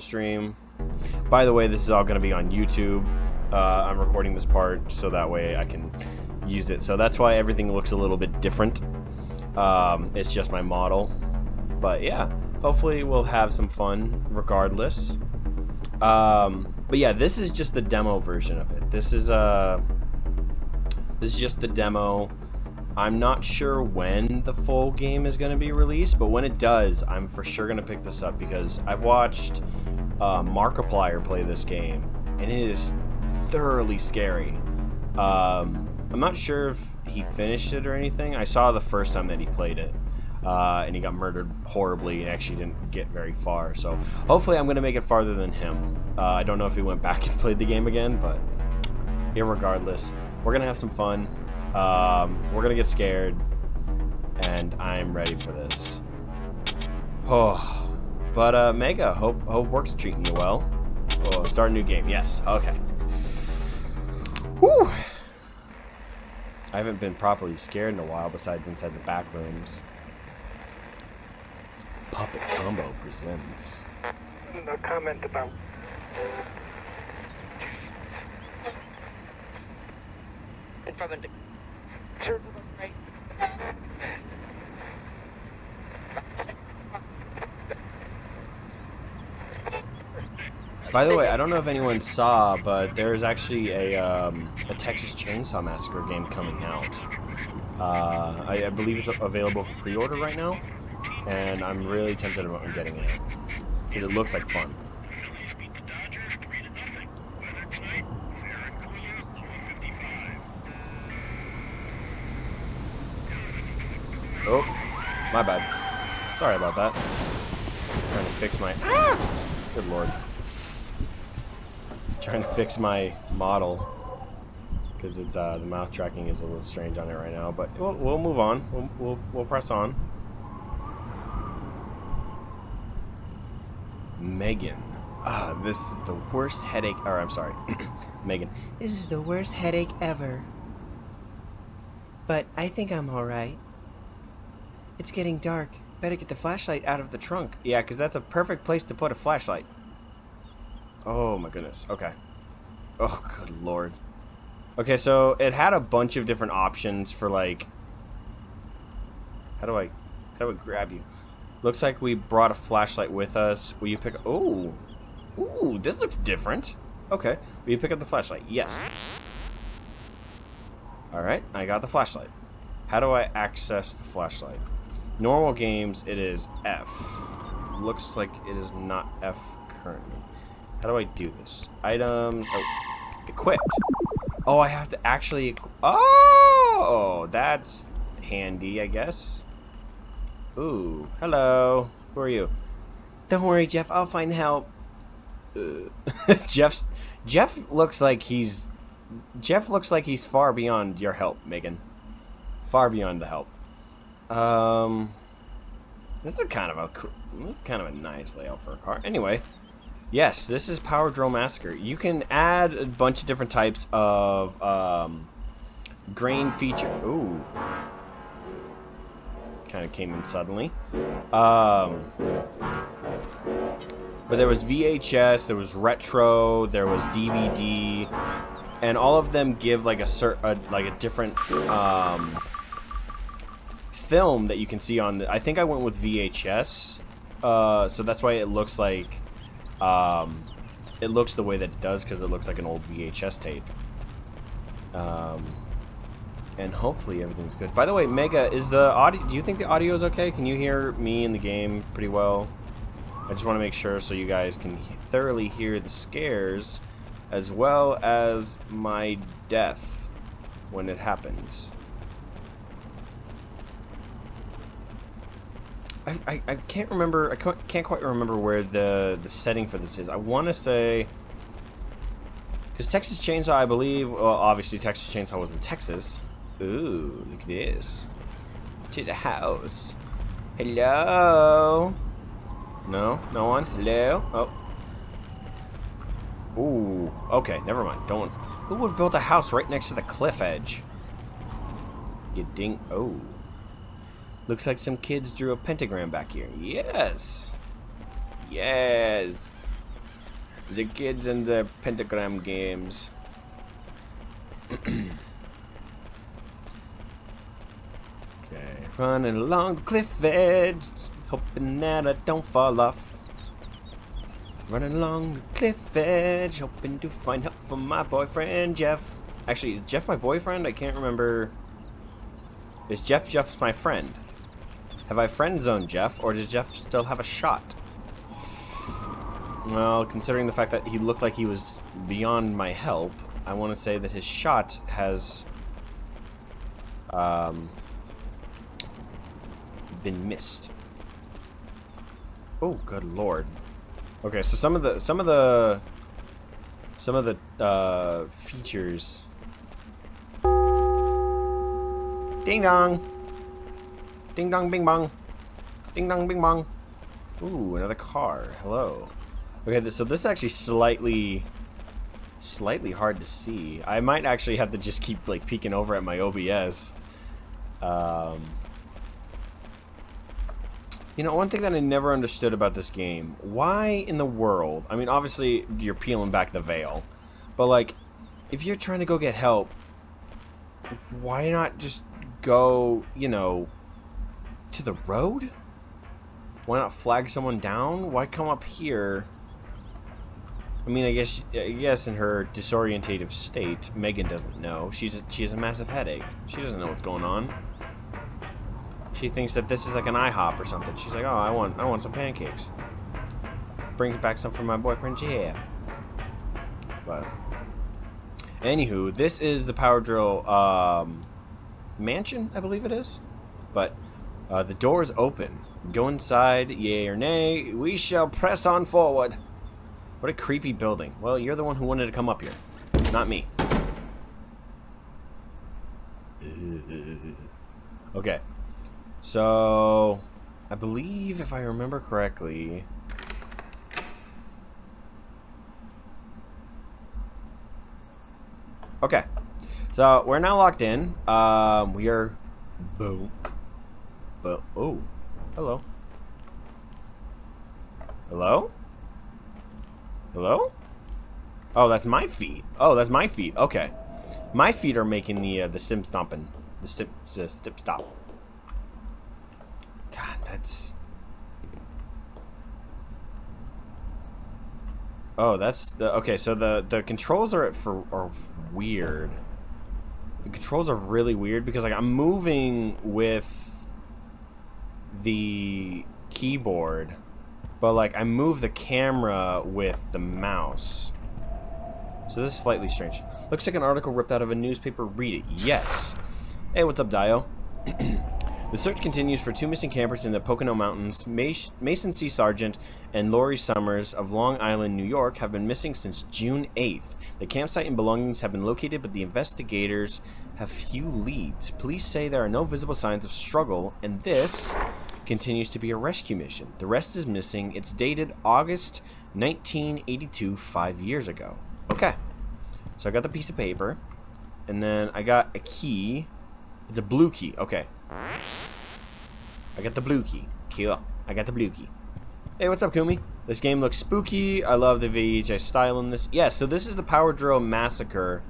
stream. By the way, this is all going to be on YouTube. I'm recording this part so that way I can use it. So that's why everything looks a little bit different. It's just my model. But yeah, hopefully we'll have some fun regardless. But yeah, this is just the demo version of it. This is just the demo. I'm not sure when the full game is going to be released, but when it does, I'm for sure going to pick this up because I've watched Markiplier play this game, and it is thoroughly scary. I'm not sure if he finished it or anything. I saw the first time that he played it, and he got murdered horribly and actually didn't get very far. So hopefully I'm going to make it farther than him. I don't know if he went back and played the game again, but irregardless, we're going to have some fun. We're gonna get scared, and I'm ready for this. Oh, but Mega, hope work's treating you well. Oh, start a new game. Yes. Okay. Whew. I haven't been properly scared in a while, besides inside the back rooms. Puppet Combo presents. No comment about. From a By the way, I don't know if anyone saw, but there's actually a Texas Chainsaw Massacre game coming out. I believe it's available for pre-order right now, and I'm really tempted about getting it because it looks like fun. Oh, my bad. Sorry about that. Trying to fix my... Good lord. Trying to fix my model. Because it's, the mouth tracking is a little strange on it right now. But we'll move on. We'll press on. Megan. This is the worst headache... Or, I'm sorry. Megan. This is the worst headache ever. But I think I'm alright. It's getting dark. Better get the flashlight out of the trunk. Yeah, because that's a perfect place to put a flashlight. Oh my goodness. Okay. Oh, good lord. Okay, so it had a bunch of different options for like... How do I grab you? Looks like we brought a flashlight with us. Will you pick... Oh. Ooh, this looks different. Okay. Will you pick up the flashlight? Yes. Alright, I got the flashlight. How do I access the flashlight? Normal games, it is F. Looks like it is not F currently. How do I do this? Items. Oh, equipped. Oh, I have to actually. Oh, that's handy, I guess. Ooh, hello. Who are you? Don't worry, Jeff. I'll find help. Jeff looks like he's. Jeff looks like he's far beyond your help, Megan. Far beyond the help. This is kind of a nice layout for a car. Anyway, yes, this is Power Drill Massacre. You can add a bunch of different types of grain feature. Ooh, kind of came in suddenly. But there was VHS, there was retro, there was DVD, and all of them give like a different film that you can see on the... I think I went with VHS, so that's why it looks like it looks the way that it does, because it looks like an old VHS tape. And hopefully everything's good. By the way, Mega, is the audio... Do you think the audio is okay? Can you hear me in the game pretty well? I just want to make sure so you guys can thoroughly hear the scares as well as my death when it happens. I can't remember. I can't quite remember where the setting for this is. I want to say because Texas Chainsaw, I believe. Well, obviously Texas Chainsaw was in Texas. Ooh, look at this. It's a house. Hello. No one. Hello. Oh. Ooh. Okay. Never mind. Don't. Who would build a house right next to the cliff edge? You ding. Oh. Looks like some kids drew a pentagram back here. Yes. Yes. The kids in the pentagram games. Okay, running along the cliff edge, hoping that I don't fall off. Running along the cliff edge, hoping to find help from my boyfriend Jeff. Actually, is Jeff my boyfriend? I can't remember. Is Jeff's my friend? Have I friend zoned Jeff, or does Jeff still have a shot? Well, considering the fact that he looked like he was beyond my help, I want to say that his shot has been missed. Oh, good lord. Okay, so some of the features. Ding dong. Ding dong bing bong. Ding dong bing bong. Ooh, another car. Hello. Okay, so this is actually slightly hard to see. I might actually have to just keep like peeking over at my OBS. You know, one thing that I never understood about this game, why in the world, I mean, obviously you're peeling back the veil, but like, if you're trying to go get help, why not just go, you know, to the road? Why not flag someone down? Why come up here? I mean, I guess in her disorientative state, Megan doesn't know. She has a massive headache. She doesn't know what's going on. She thinks that this is like an IHOP or something. She's like, oh, I want some pancakes. Brings back some from my boyfriend Jeff. But anywho, this is the Power Drill mansion, I believe it is. But the door is open. Go inside, yay or nay. We shall press on forward. What a creepy building. Well, you're the one who wanted to come up here, not me. Okay. So, I believe, if I remember correctly... Okay. So, we're now locked in. We are... Boom. Oh. Hello. Hello? Hello? Oh, that's my feet. Oh, that's my feet. Okay. My feet are making the stim stomping. The stip stop. God, that's... Oh, that's the... Okay, so the controls are weird. The controls are really weird because, like, I'm moving with the keyboard, but, like, I move the camera with the mouse. So this is slightly strange. Looks like an article ripped out of a newspaper. Read it. Yes. Hey, what's up, Dio? The search continues for two missing campers in the Pocono Mountains. Mason C. Sargent and Lori Summers of Long Island, New York, have been missing since June 8th. The campsite and belongings have been located, but the investigators have few leads. Police say there are no visible signs of struggle, and this continues to be a rescue mission. The rest is missing. It's dated August 1982, 5 years ago. Okay. So I got the piece of paper, and then I got a key. It's a blue key. Okay. I got the blue key. Cool. I got the blue key. Hey, what's up, Kumi? This game looks spooky. I love the VHS style in this. Yeah, so this is the Power Drill Massacre.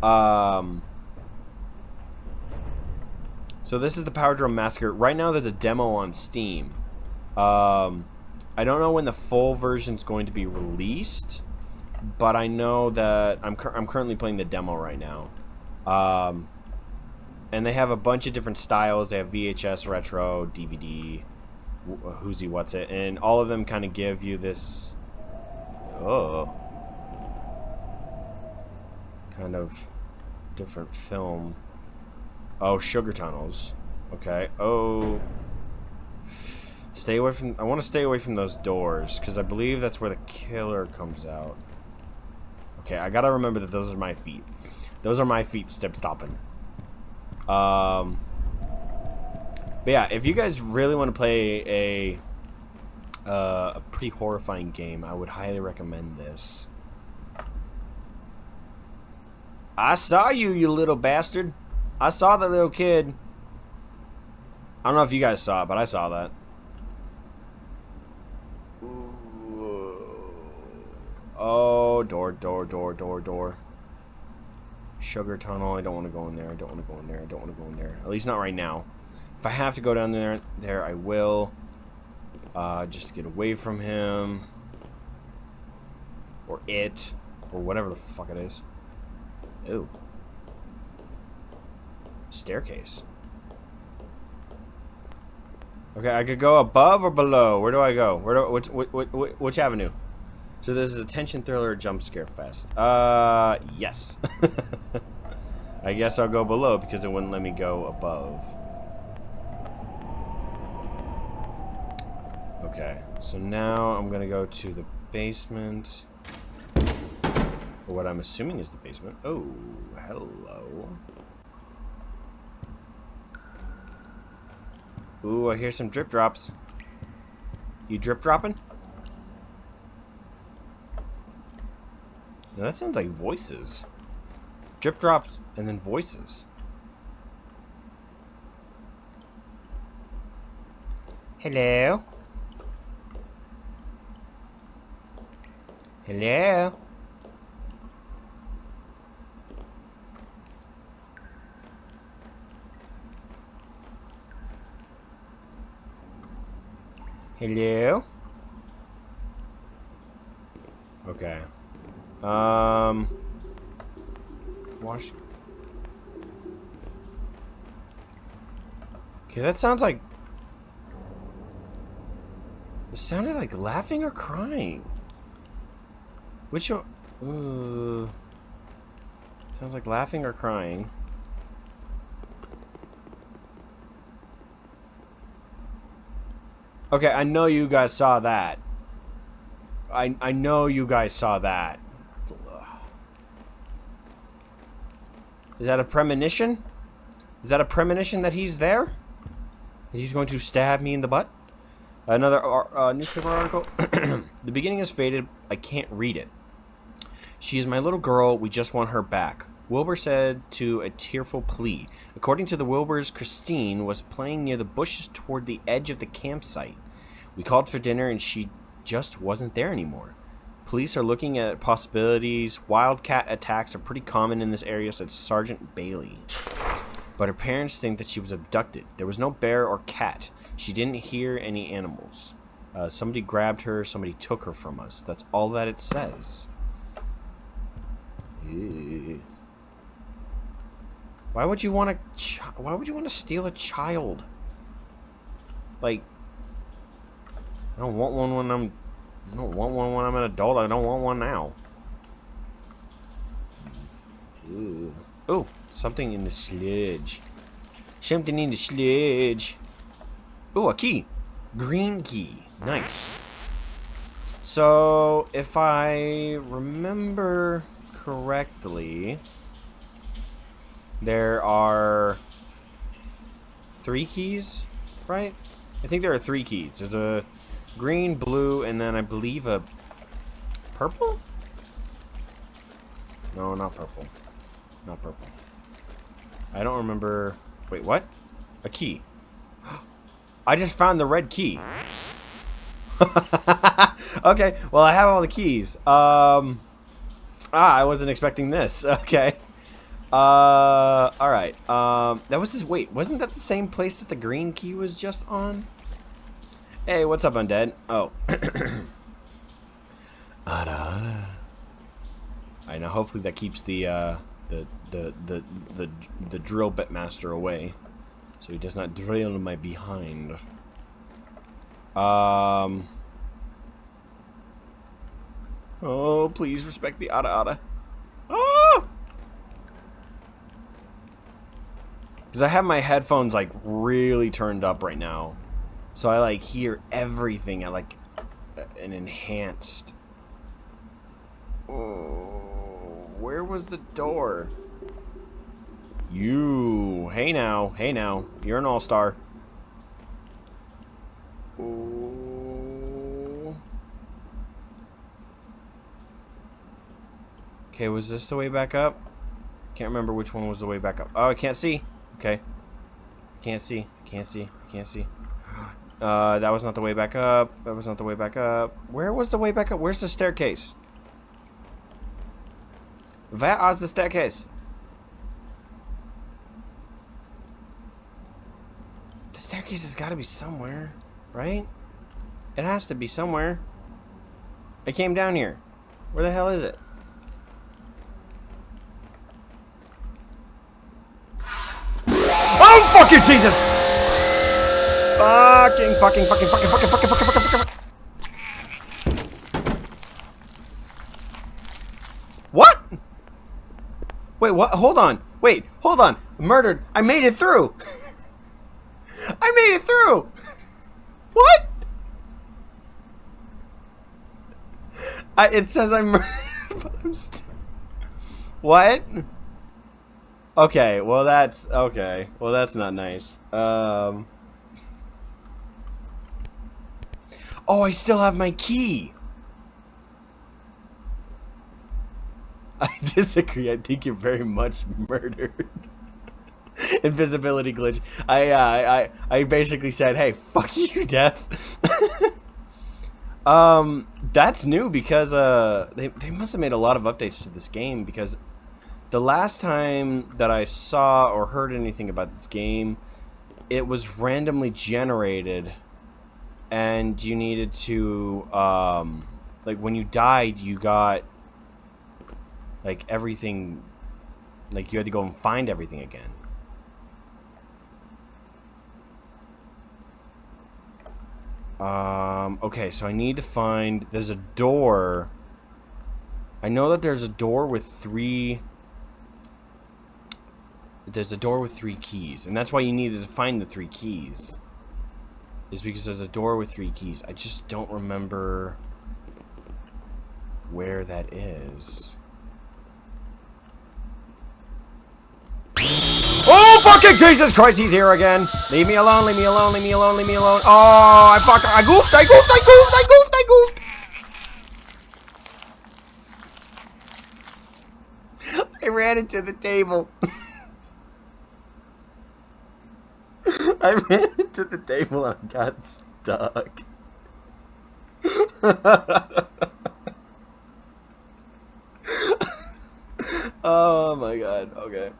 So this is the Power Drill Massacre. Right now, there's a demo on Steam. I don't know when the full version's going to be released, but I know that I'm currently playing the demo right now. And they have a bunch of different styles. They have VHS, retro, DVD, who's what's it, and all of them kind of give you this, kind of different film. Oh, sugar tunnels. Okay. Oh, stay away from. I want to stay away from those doors because I believe that's where the killer comes out. Okay, I gotta remember that those are my feet. Those are my feet step stopping. But yeah, if you guys really want to play a pretty horrifying game, I would highly recommend this. I saw you, you little bastard. I saw that little kid. I don't know if you guys saw it, but I saw that. Oh, door. Sugar tunnel. I don't want to go in there. I don't want to go in there. I don't want to go in there. At least not right now. If I have to go down there, I will. Just to get away from him. Or it. Or whatever the fuck it is. Ew. Staircase. Okay, I could go above or below. Where do I go? Which avenue? So this is a tension thriller jump scare fest. Yes. I guess I'll go below because it wouldn't let me go above. Okay, so now I'm gonna go to the basement. Or what I'm assuming is the basement. Oh, hello. Ooh, I hear some drip drops. You drip dropping? Now that sounds like voices. Drip drops and then voices. Hello? Hello? Hello? Okay. Wash. Okay, that sounds like... It sounded like laughing or crying. Which one? Sounds like laughing or crying. Okay, I know you guys saw that. I know you guys saw that. Is that a premonition? Is that a premonition that he's there? That he's going to stab me in the butt? Another newspaper article. The beginning is faded. I can't read it. She is my little girl. We just want her back. Wilbur said to a tearful plea. According to the Wilburs, Christine was playing near the bushes toward the edge of the campsite. We called for dinner and she just wasn't there anymore. Police are looking at possibilities. Wildcat attacks are pretty common in this area, said Sergeant Bailey. But her parents think that she was abducted. There was no bear or cat. She didn't hear any animals. Somebody grabbed her. Somebody took her from us. That's all that it says. Ew. Why would you want to steal a child? Like, I don't want one when I'm an adult. I don't want one now. Ew. Oh, something in the sludge. Something in the sludge. Oh, a key. Green key. Nice. So, if I remember correctly, there are 3 keys, right? I think there are 3 keys. There's a green, blue, and then I believe a purple? No, not purple. Not purple. I don't remember. Wait, what? A key. I just found the red key. Okay, well, I have all the keys. I wasn't expecting this. Okay. Alright. That was this. Wait, wasn't that the same place that the green key was just on? Hey, what's up, undead? Oh. I know. Hopefully that keeps the drill bit master away, so he does not drill my behind. Oh, please respect the ada. Oh! Because I have my headphones like really turned up right now, so I like hear everything at like an enhanced. Oh, where was the door? You. Hey now, you're an all-star. Oh. Okay, was this the way back up? Can't remember which one was the way back up. Oh, I can't see. Okay. Can't see. That was not the way back up. That was not the way back up. Where was the way back up? Where's the staircase? Where is the staircase? The staircase has got to be somewhere, right? It has to be somewhere. I came down here. Where the hell is it? Oh, fucking Jesus! Fucking. What? Wait, what? Hold on. Wait, hold on. Murdered. I made it through. I made it through. What? It says I'm murdered, but I'm still... What? Okay, well that's... Okay, well that's not nice. Oh, I still have my key. I disagree. I think you're very much murdered. Invisibility glitch. I basically said, hey, fuck you, Death. That's new because they must have made a lot of updates to this game, because the last time that I saw or heard anything about this game, it was randomly generated, and you needed to like when you died, you got like everything, like you had to go and find everything again. Okay, so I need to find... There's a door. I know that there's a door with three... There's a door with 3 keys. And that's why you needed to find the 3 keys. Is because there's a door with 3 keys. I just don't remember where that is. Oh, fucking Jesus Christ, he's here again. Leave me alone, leave me alone, leave me alone, leave me alone. Oh, I goofed. I ran into the table. I ran into the table and got stuck. Oh my god, okay.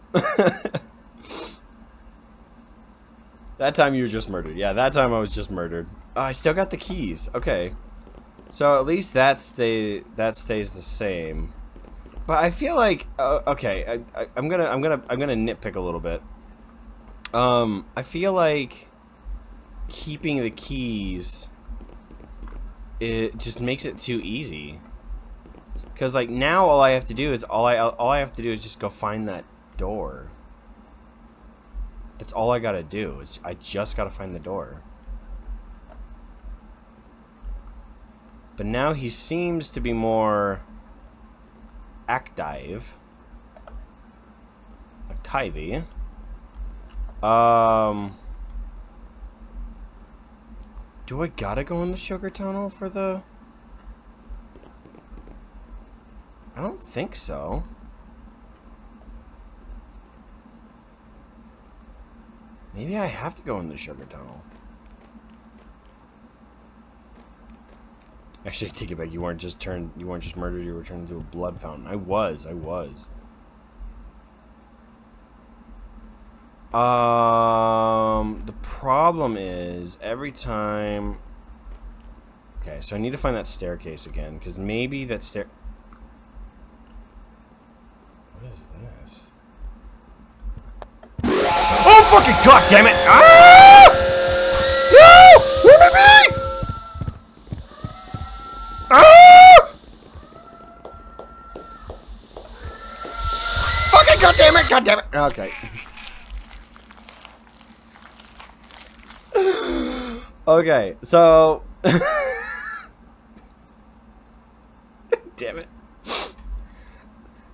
That time you were just murdered. Yeah, that time I was just murdered. Oh, I still got the keys. Okay. So at least that stays the same. But I feel like okay, I'm gonna nitpick a little bit. I feel like keeping the keys, it just makes it too easy. Cause like now all I have to do is just go find that door. That's all I gotta do. I just gotta find the door. But now he seems to be more active. Activey. Do I gotta go in the sugar tunnel for the... I don't think so. Maybe I have to go in the sugar tunnel. Actually, I take it back. You weren't just murdered, you were turned into a blood fountain. I was. The problem is every time... Okay, so I need to find that staircase again, because maybe that stair... What is this? Oh, fucking god damn it! Ah! No! Where am I? Ah! Fucking god damn it! God damn it! Okay. Okay, so... Damn it.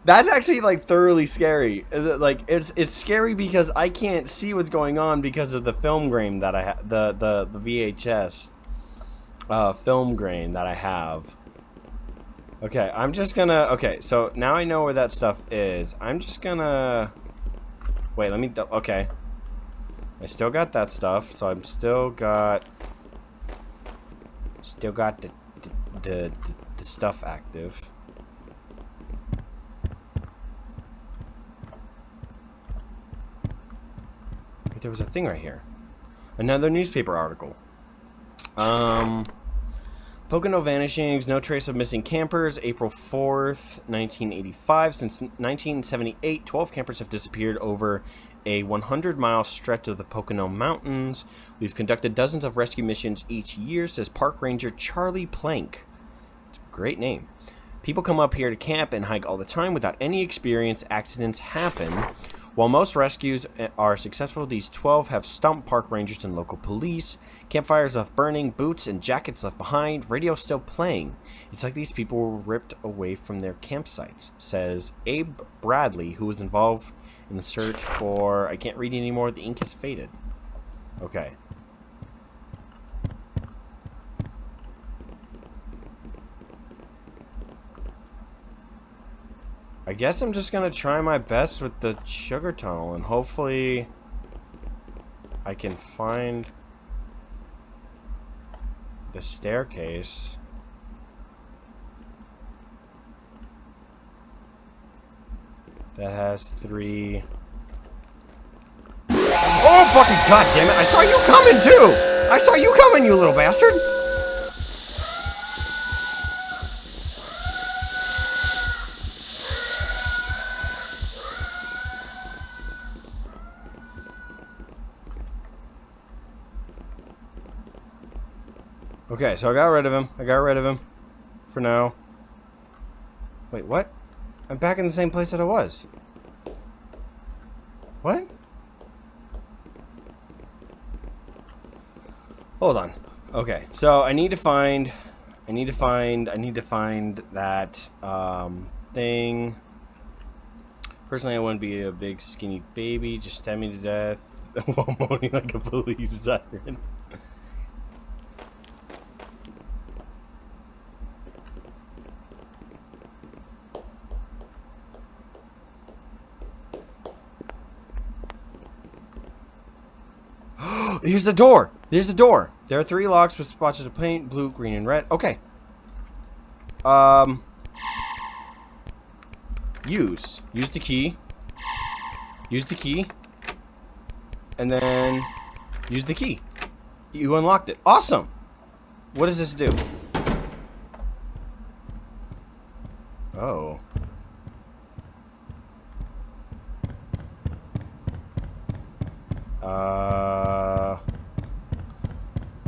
That's actually, like, thoroughly scary. Like, it's scary because I can't see what's going on because of the film grain that I have. The VHS film grain that I have. Okay, I'm just gonna... Okay, so now I know where that stuff is. I'm just gonna... Wait, let me... Okay. I still got that stuff, so I'm still got... Still got the, the stuff active. But there was a thing right here. Another newspaper article. Pocono vanishings, no trace of missing campers. April 4th, 1985. Since 1978, 12 campers have disappeared over a 100-mile stretch of the Pocono Mountains. We've conducted dozens of rescue missions each year, says Park Ranger Charlie Plank. It's a great name. People come up here to camp and hike all the time without any experience. Accidents happen. While most rescues are successful, these 12 have stumped park rangers and local police. Campfires left burning, boots and jackets left behind, radio still playing. It's like these people were ripped away from their campsites, says Abe Bradley, who was involved in the search for... I can't read anymore, the ink has faded. Okay. I guess I'm just gonna try my best with the sugar tunnel and hopefully I can find the staircase. That has 3. Oh fucking goddamn it! I saw you coming too! I saw you coming, you little bastard! Okay, so I got rid of him. For now. Wait, what? I'm back in the same place that I was. What? Hold on. Okay, so I need to find that thing. Personally, I wouldn't be a big skinny baby. Just stab me to death while moaning like a police siren. Here's the door. There's the door. There are 3 locks with spots of paint, blue, green, and red. Okay. Use the key. Use the key. And then use the key. You unlocked it. Awesome. What does this do? Oh.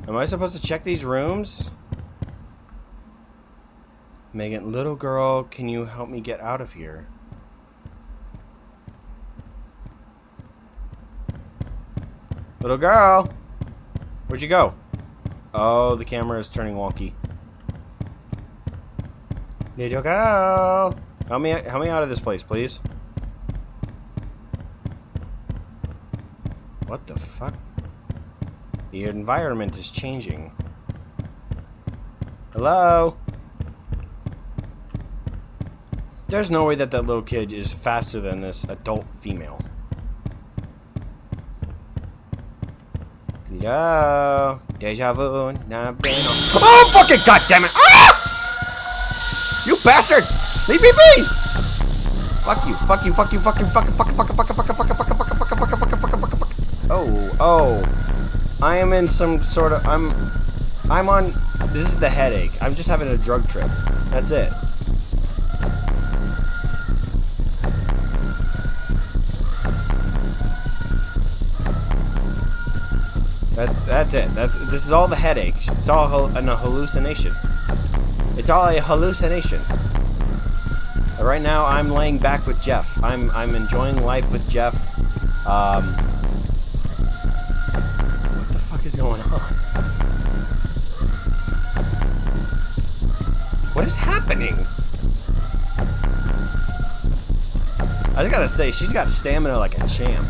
Am I supposed to check these rooms? Megan, little girl, can you help me get out of here? Little girl! Where'd you go? Oh, the camera is turning wonky. Little girl! Help me out of this place, please. What the fuck? The environment is changing. Hello? There's no way that little kid is faster than this adult female. Hello? Deja vu. Oh, fucking goddammit! Ah! You bastard! Leave me be! Fuck you. Fuck you. Fuck you. Fucking fucking fucking fucking fucking fucking fucking fucking fucking fucking fucking fucking fucking fucking fucking. Oh. I am in some sort of... I'm on... This is the headache. I'm just having a drug trip. That's it. That's it. This is all the headache. It's all a hallucination. It's all a hallucination. Right now, I'm laying back with Jeff. I'm enjoying life with Jeff. What the fuck is going on? What is happening? I just gotta say, she's got stamina like a champ.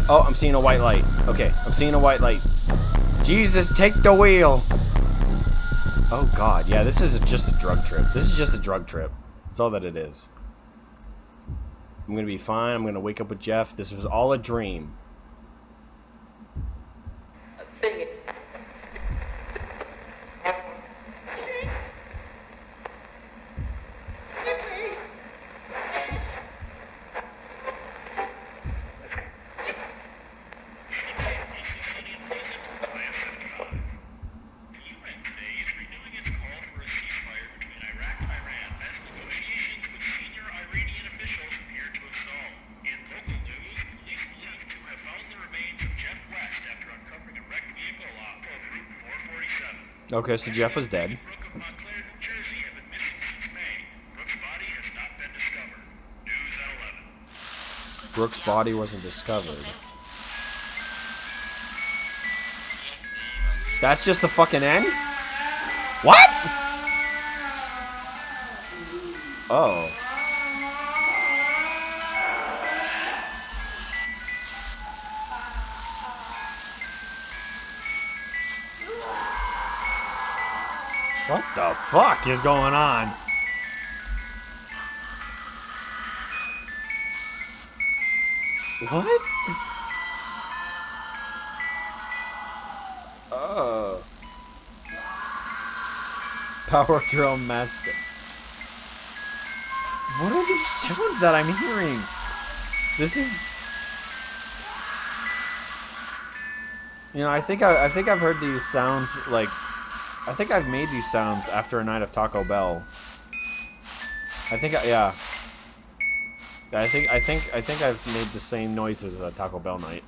Oh, I'm seeing a white light. Okay, I'm seeing a white light. Jesus, take the wheel. Oh god, yeah, this is just a drug trip. This is just a drug trip. That's all that it is. I'm gonna be fine. I'm gonna wake up with Jeff. This was all a dream. Okay, so Jeff was dead. Brooke of Montclair, New Jersey, have been missing since May. Brooke's body has not been discovered. News at 11. Brooke's body wasn't discovered. That's just the fucking end? What? Oh. What the fuck is going on? What? Oh. Power Drill Massacre. What are these sounds that I'm hearing? This is... You know, I think I've heard these sounds, like... I think I've made these sounds after a night of Taco Bell. Yeah. I think I've made the same noises at a Taco Bell night.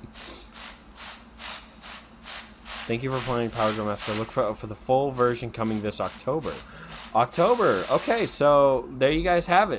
Thank you for playing Power Drill Massacre. Look for the full version coming this October. October. Okay, so there you guys have it.